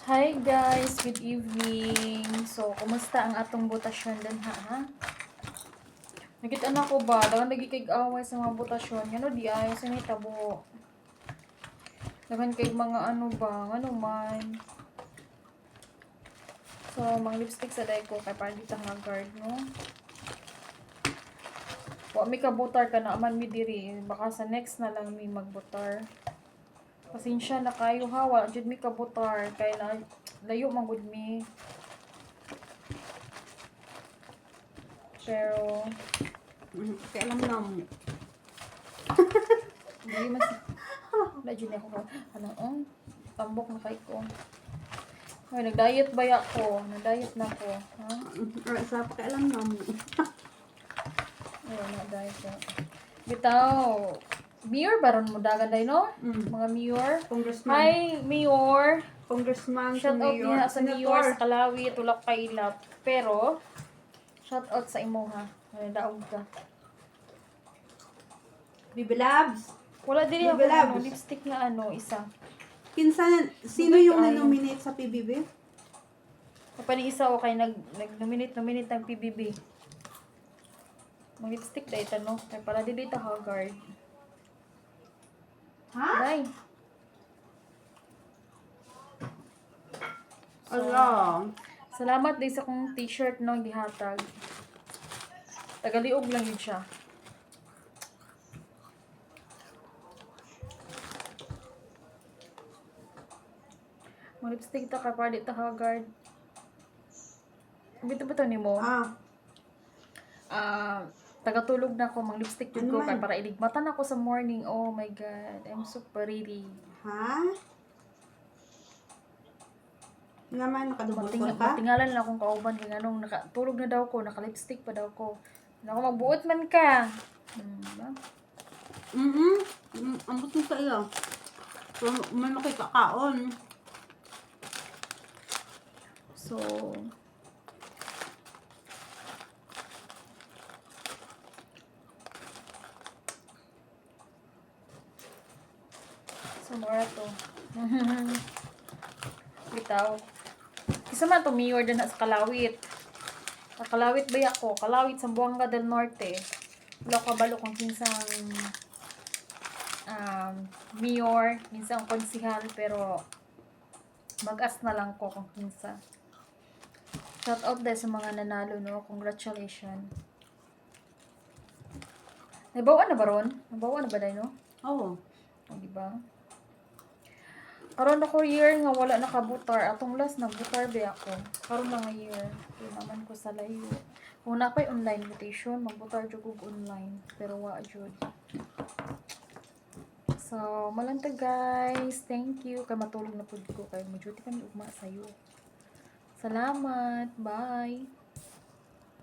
Hi guys, good evening. So, kumusta ang atong butasyon din ha? Nakita na ko ba? Dagan lagi kay away sa mga butasyon. Ngano di ay sa may tabo. Dagan kay mga ano ba, ano man. So, mga lipstick sa day ko kay para dito haggard, no? Wa mi kabutar ka na aman mi diri. Baka sa next na lang mi magbutar. Pasensya na kayo ha, wala jud mi kabutar kay na layo man gud mi. Pero Kaya alam na mo. hindi mas medyo na ako ano tambok na kay ko. Ay, nag-diet ba ako? Nag-diet na ko. Ha? Or sa pakialam na mo. Ay, nag-diet ko. Bitaw. Mayor baron mo dagan day no? Mga mayor. Congressman. Hi, mayor. Congressman Shout out mayor. niya sa mayor sa Kalawi, tulak kay Ilap. Pero, shout out sa imo ha. Ay, daog ka. Bibi Labs. Wala dili ako Bibi Labs. ano, lipstick na ano, isa. Sino yung Ay. nanominate sa PBB? Kapag isa o kay nag-nominate ng PBB. Mag lipstick na ito, no? Kaya pala dili ito haggard. Ha? Bye. Allah. Salamat din sa kong t-shirt no gihatag. Tagaliog lang yun siya. Mga lipstick ta kapag di ta haggard. Bito ba to ni mo? Tagatulog na ako, mang lipstick jud ko Ano kay man? para iligmatan ako sa morning. Oh my god, I'm so pretty. Ha? Naman, nakadubol ko ka? Matingalan lang akong kauban kay nganong nakatulog na daw ko, naka-lipstick pa daw ko. Nako magbuot man ka. Diba? Ambot mo sa iyo. So, may makikakaon. So, mura to. Bitaw. Isa man to mayor din sa Kalawit. Sa Kalawit ba ako? Kalawit sa Buanga del Norte. Wala ka balo kung kinsang mayor, kinsang konsihal, pero mag-as na lang ko kung kinsa. Shout out dahil sa mga nanalo, no? Congratulations. Nabawa na ba ron? Nabawa na ba dahil, no? Oo. O, diba? Karon ako year nga wala nakabutar. Atong last nagbutar ba ako. Karon na nga year. Kaya naman ko sa layo. Kung na pa'y online invitation, magbutar jud og online. Pero wa jud. So, malanta guys. Thank you. Kay matulog na pud ko. Kay mo duty kami ugma sayo. Salamat. Bye.